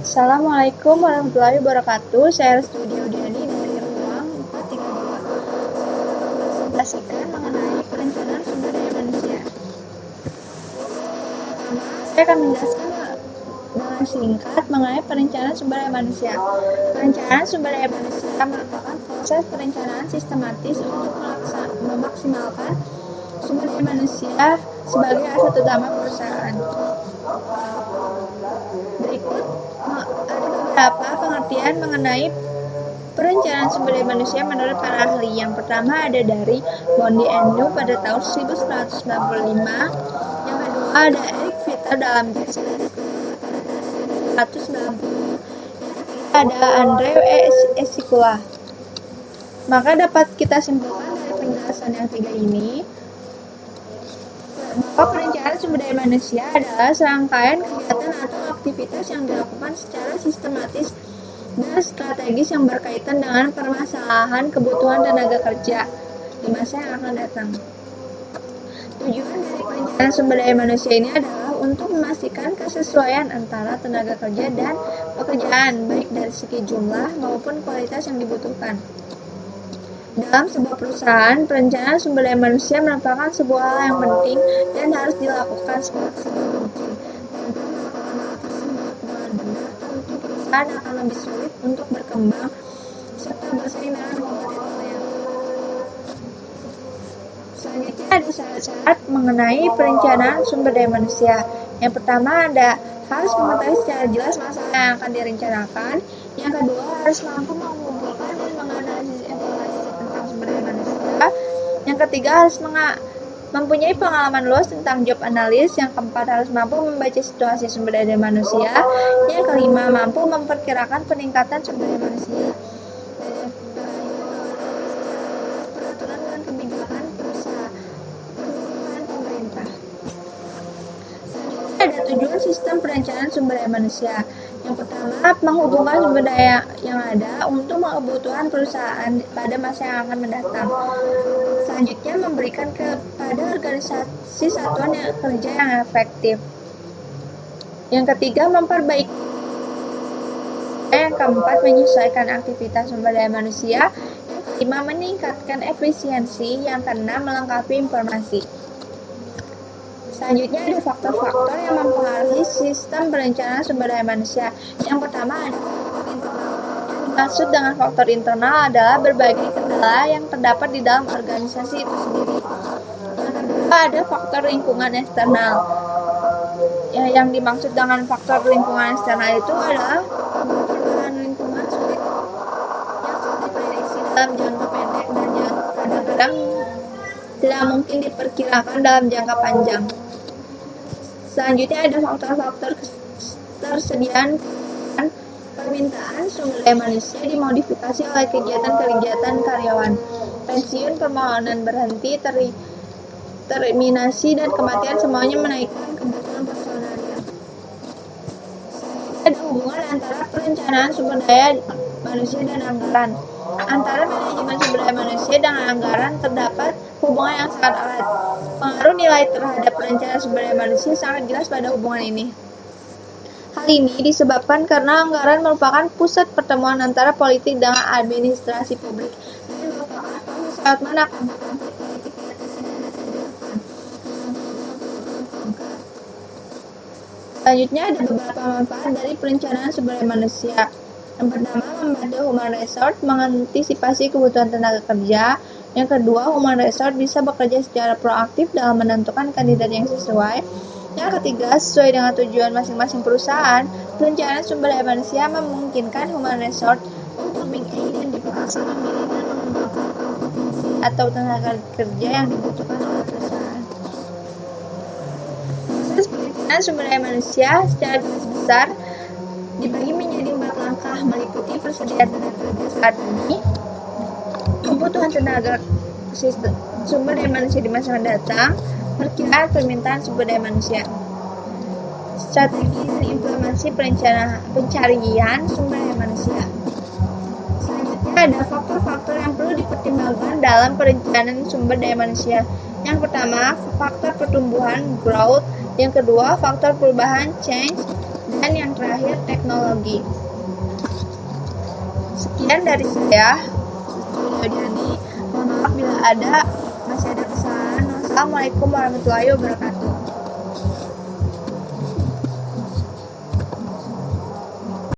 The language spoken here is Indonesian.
Assalamualaikum warahmatullahi wabarakatuh. Saya Restudio Diani dari Ruang 432. Presentasikan mengenai perencanaan sumber daya manusia. Saya akan menjelaskan dengan singkat mengenai perencanaan sumber daya manusia. Perencanaan sumber daya manusia merupakan proses perencanaan sistematis untuk memaksimalkan sumber daya manusia sebagai aset utama perusahaan. Berikut ada beberapa pengertian mengenai perencanaan sumber daya manusia menurut para ahli. Yang pertama ada dari Bondi and New pada tahun 1995. Yang kedua ada Eric Viter dalam Jackson 1990. Ada Andre Esikula. Maka dapat kita simpulkan dari penjelasan yang tiga ini bahwa perencanaan sumber daya manusia adalah serangkaian kegiatan atau aktivitas yang dilakukan secara sistematis dan strategis yang berkaitan dengan permasalahan kebutuhan tenaga kerja di masa yang akan datang. Tujuan dari perencanaan sumber daya manusia ini adalah untuk memastikan kesesuaian antara tenaga kerja dan pekerjaan, baik dari segi jumlah maupun kualitas yang dibutuhkan. Dalam sebuah perusahaan, perencanaan sumber daya manusia merupakan sebuah hal yang penting dan harus dilakukan semaksimal mungkin. Tentu perusahaan akan lebih sulit untuk berkembang serta bersaing dengan kompetitor yang selanjutnya ada syarat-syarat mengenai perencanaan sumber daya manusia. Yang pertama ada harus mengetahui secara jelas masalah yang akan direncanakan. Yang kedua harus mampu mengumpulkan dan menganalisis informasi tentang sumber daya manusia. Yang ketiga harus mempunyai pengalaman luas tentang job analis. Yang keempat harus mampu membaca situasi sumber daya manusia. Yang kelima mampu memperkirakan peningkatan sumber daya manusia. Peraturan dan kebijakan perusahaan pemerintah. Selanjutnya ada tujuan sistem perencanaan sumber daya manusia. Yang pertama, menghubungkan sumber daya yang ada untuk kebutuhan perusahaan pada masa yang akan mendatang. Selanjutnya, memberikan kepada organisasi satuan kerja yang efektif. Yang ketiga, memperbaiki. Yang keempat, menyesuaikan aktivitas sumber daya manusia. Yang kelima, meningkatkan efisiensi. Yang keenam, melengkapi informasi. Selanjutnya ada faktor-faktor yang mempengaruhi sistem perencanaan sumber daya manusia. Yang pertama ada faktor internal. Yang dimaksud dengan faktor internal adalah berbagai kendala yang terdapat di dalam organisasi itu sendiri. Yang kedua ada faktor lingkungan eksternal. Yang dimaksud dengan faktor lingkungan eksternal itu adalah perubahan lingkungan sulit yang sulit diprediksi dalam jangka pendek dan yang kadang-kadang tidak mungkin diperkirakan dalam jangka panjang. Selanjutnya ada faktor-faktor ketersediaan permintaan sumber daya manusia dimodifikasi oleh kegiatan-kegiatan karyawan, pensiun, permohonan berhenti, terminasi, dan kematian semuanya menaikkan kebutuhan personalian. Ada hubungan antara perencanaan sumber daya manusia dan anggaran. Antara manajemen sumber daya manusia dan anggaran terdapat hubungan yang sangat erat. Pengaruh nilai terhadap perencanaan sumber daya manusia sangat jelas pada hubungan ini. Hal ini disebabkan karena anggaran merupakan pusat pertemuan antara politik dengan administrasi publik dan merupakan pusat mana konflik politik dan selanjutnya ada beberapa manfaat dari perencanaan sumber daya manusia. Yang pertama, membantu human resource mengantisipasi kebutuhan tenaga kerja. Yang kedua, human resource bisa bekerja secara proaktif dalam menentukan kandidat yang sesuai. Yang ketiga, sesuai dengan tujuan masing-masing perusahaan, perencanaan sumber daya manusia memungkinkan human resource untuk mengidentifikasi, memilih, dan mengembangkan kompetensi atau tenaga kerja yang dibutuhkan oleh perusahaan. Proses perencanaan sumber daya manusia secara garis besar dibagi menjadi 4 langkah, meliputi persediaan tenaga kerja saat ini, kebutuhan tenaga sumber daya manusia di masa mendatang, perkiraan permintaan sumber daya manusia, strategi dan implementasi pencarian sumber daya manusia. Selanjutnya ada faktor-faktor yang perlu dipertimbangkan dalam perencanaan sumber daya manusia. Yang pertama, faktor pertumbuhan growth. Yang kedua, faktor perubahan change. Dan Dan yang terakhir, teknologi. Sekian dari saya, Yodiani. Mohon maaf bila masih ada kesalahan. Wassalamualaikum warahmatullahi wabarakatuh.